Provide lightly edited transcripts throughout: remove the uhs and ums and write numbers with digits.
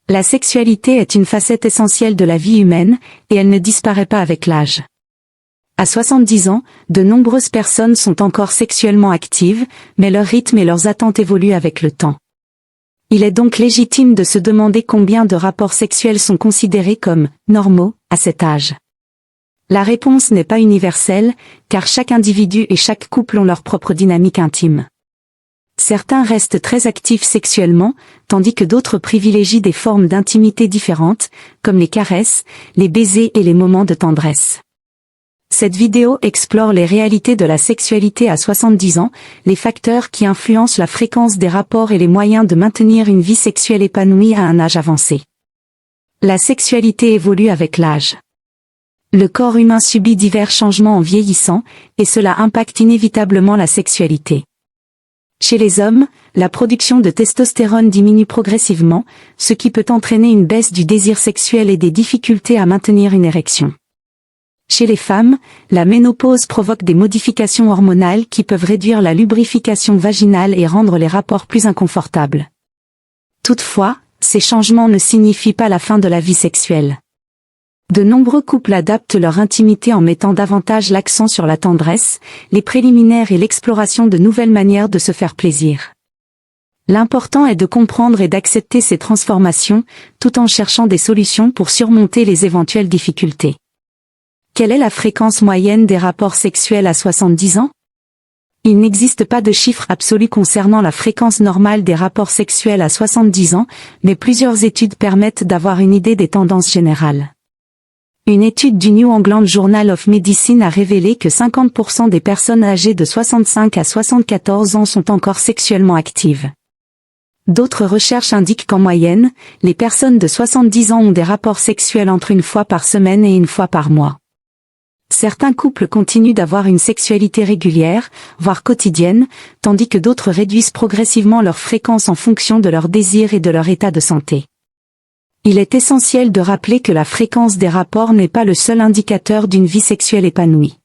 La sexualité est une facette essentielle de la vie humaine, et elle ne disparaît pas avec l'âge. À 70 ans, de nombreuses personnes sont encore sexuellement actives, mais leur rythme et leurs attentes évoluent avec le temps. Il est donc légitime de se demander combien de rapports sexuels sont considérés comme « normaux » à cet âge. La réponse n'est pas universelle, car chaque individu et chaque couple ont leur propre dynamique intime. Certains restent très actifs sexuellement, tandis que d'autres privilégient des formes d'intimité différentes, comme les caresses, les baisers et les moments de tendresse. Cette vidéo explore les réalités de la sexualité à 70 ans, les facteurs qui influencent la fréquence des rapports et les moyens de maintenir une vie sexuelle épanouie à un âge avancé. La sexualité évolue avec l'âge. Le corps humain subit divers changements en vieillissant, et cela impacte inévitablement la sexualité. Chez les hommes, la production de testostérone diminue progressivement, ce qui peut entraîner une baisse du désir sexuel et des difficultés à maintenir une érection. Chez les femmes, la ménopause provoque des modifications hormonales qui peuvent réduire la lubrification vaginale et rendre les rapports plus inconfortables. Toutefois, ces changements ne signifient pas la fin de la vie sexuelle. De nombreux couples adaptent leur intimité en mettant davantage l'accent sur la tendresse, les préliminaires et l'exploration de nouvelles manières de se faire plaisir. L'important est de comprendre et d'accepter ces transformations, tout en cherchant des solutions pour surmonter les éventuelles difficultés. Quelle est la fréquence moyenne des rapports sexuels à 70 ans? Il n'existe pas de chiffre absolu concernant la fréquence normale des rapports sexuels à 70 ans, mais plusieurs études permettent d'avoir une idée des tendances générales. Une étude du New England Journal of Medicine a révélé que 50% des personnes âgées de 65 à 74 ans sont encore sexuellement actives. D'autres recherches indiquent qu'en moyenne, les personnes de 70 ans ont des rapports sexuels entre une fois par semaine et une fois par mois. Certains couples continuent d'avoir une sexualité régulière, voire quotidienne, tandis que d'autres réduisent progressivement leur fréquence en fonction de leurs désirs et de leur état de santé. Il est essentiel de rappeler que la fréquence des rapports n'est pas le seul indicateur d'une vie sexuelle épanouie.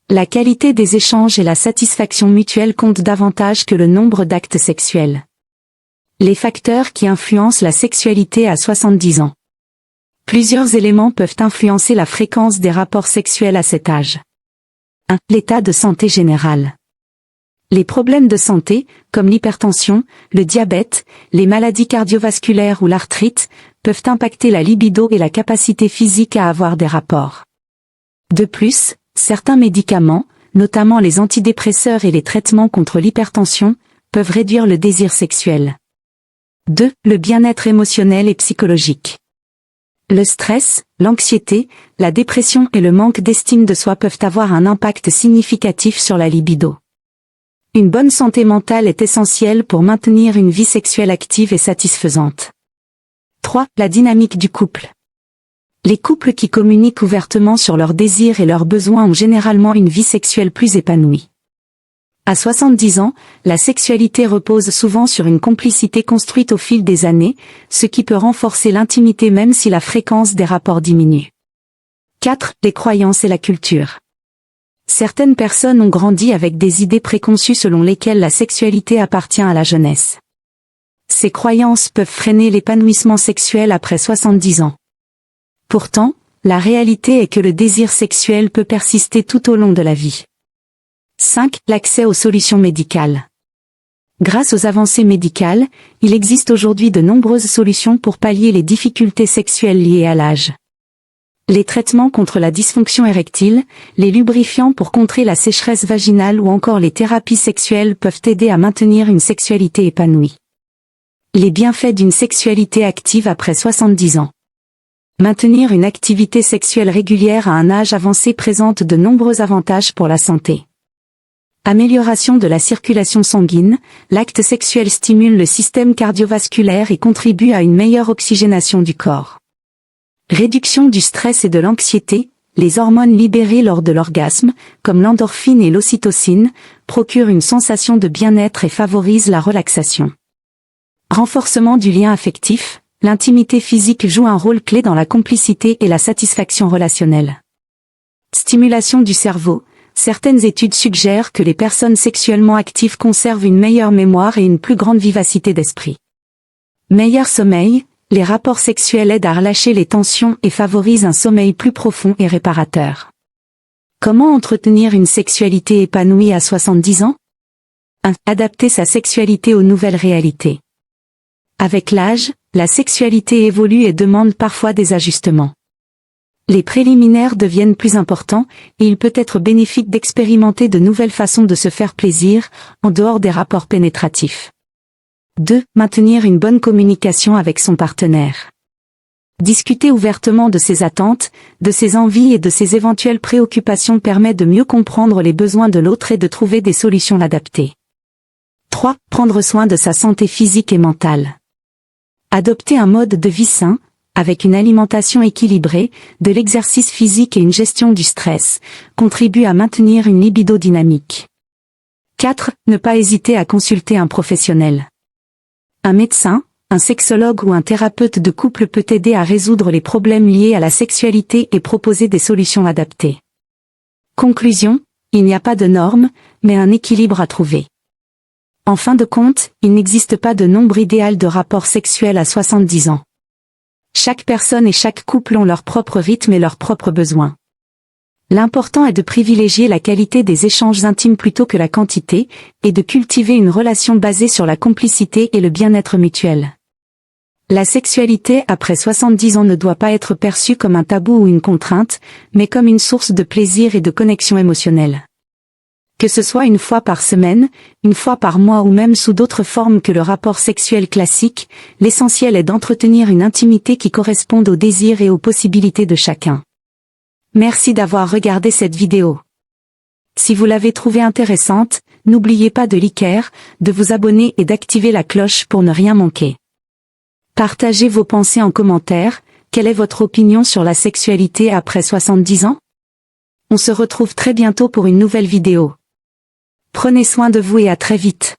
La qualité des échanges et la satisfaction mutuelle comptent davantage que le nombre d'actes sexuels. Les facteurs qui influencent la sexualité à 70 ans. Plusieurs éléments peuvent influencer la fréquence des rapports sexuels à cet âge. 1. L'état de santé général. Les problèmes de santé, comme l'hypertension, le diabète, les maladies cardiovasculaires ou l'arthrite, peuvent impacter la libido et la capacité physique à avoir des rapports. De plus, certains médicaments, notamment les antidépresseurs et les traitements contre l'hypertension, peuvent réduire le désir sexuel. 2. Le bien-être émotionnel et psychologique. Le stress, l'anxiété, la dépression et le manque d'estime de soi peuvent avoir un impact significatif sur la libido. Une bonne santé mentale est essentielle pour maintenir une vie sexuelle active et satisfaisante. 3. La dynamique du couple. Les couples qui communiquent ouvertement sur leurs désirs et leurs besoins ont généralement une vie sexuelle plus épanouie. À 70 ans, la sexualité repose souvent sur une complicité construite au fil des années, ce qui peut renforcer l'intimité même si la fréquence des rapports diminue. 4. Les croyances et la culture. Certaines personnes ont grandi avec des idées préconçues selon lesquelles la sexualité appartient à la jeunesse. Ces croyances peuvent freiner l'épanouissement sexuel après 70 ans. Pourtant, la réalité est que le désir sexuel peut persister tout au long de la vie. 5. L'accès aux solutions médicales. Grâce aux avancées médicales, il existe aujourd'hui de nombreuses solutions pour pallier les difficultés sexuelles liées à l'âge. Les traitements contre la dysfonction érectile, les lubrifiants pour contrer la sécheresse vaginale ou encore les thérapies sexuelles peuvent aider à maintenir une sexualité épanouie. Les bienfaits d'une sexualité active après 70 ans. Maintenir une activité sexuelle régulière à un âge avancé présente de nombreux avantages pour la santé. Amélioration de la circulation sanguine, l'acte sexuel stimule le système cardiovasculaire et contribue à une meilleure oxygénation du corps. Réduction du stress et de l'anxiété, les hormones libérées lors de l'orgasme, comme l'endorphine et l'ocytocine, procurent une sensation de bien-être et favorisent la relaxation. Renforcement du lien affectif, l'intimité physique joue un rôle clé dans la complicité et la satisfaction relationnelle. Stimulation du cerveau, certaines études suggèrent que les personnes sexuellement actives conservent une meilleure mémoire et une plus grande vivacité d'esprit. Meilleur sommeil, Les rapports sexuels aident à relâcher les tensions et favorisent un sommeil plus profond et réparateur. Comment entretenir une sexualité épanouie à 70 ans? 1. Adapter sa sexualité aux nouvelles réalités. Avec l'âge, la sexualité évolue et demande parfois des ajustements. Les préliminaires deviennent plus importants, et il peut être bénéfique d'expérimenter de nouvelles façons de se faire plaisir, en dehors des rapports pénétratifs. 2. Maintenir une bonne communication avec son partenaire. Discuter ouvertement de ses attentes, de ses envies et de ses éventuelles préoccupations permet de mieux comprendre les besoins de l'autre et de trouver des solutions adaptées. 3. Prendre soin de sa santé physique et mentale. Adopter un mode de vie sain, avec une alimentation équilibrée, de l'exercice physique et une gestion du stress, contribue à maintenir une libido dynamique. 4. Ne pas hésiter à consulter un professionnel. Un médecin, un sexologue ou un thérapeute de couple peut aider à résoudre les problèmes liés à la sexualité et proposer des solutions adaptées. Conclusion, il n'y a pas de norme, mais un équilibre à trouver. En fin de compte, il n'existe pas de nombre idéal de rapport sexuel à 70 ans. Chaque personne et chaque couple ont leur propre rythme et leurs propres besoins. L'important est de privilégier la qualité des échanges intimes plutôt que la quantité, et de cultiver une relation basée sur la complicité et le bien-être mutuel. La sexualité après 70 ans ne doit pas être perçue comme un tabou ou une contrainte, mais comme une source de plaisir et de connexion émotionnelle. Que ce soit une fois par semaine, une fois par mois ou même sous d'autres formes que le rapport sexuel classique, l'essentiel est d'entretenir une intimité qui corresponde aux désirs et aux possibilités de chacun. Merci d'avoir regardé cette vidéo. Si vous l'avez trouvée intéressante, n'oubliez pas de liker, de vous abonner et d'activer la cloche pour ne rien manquer. Partagez vos pensées en commentaire, quelle est votre opinion sur la sexualité après 70 ans? On se retrouve très bientôt pour une nouvelle vidéo. Prenez soin de vous et à très vite.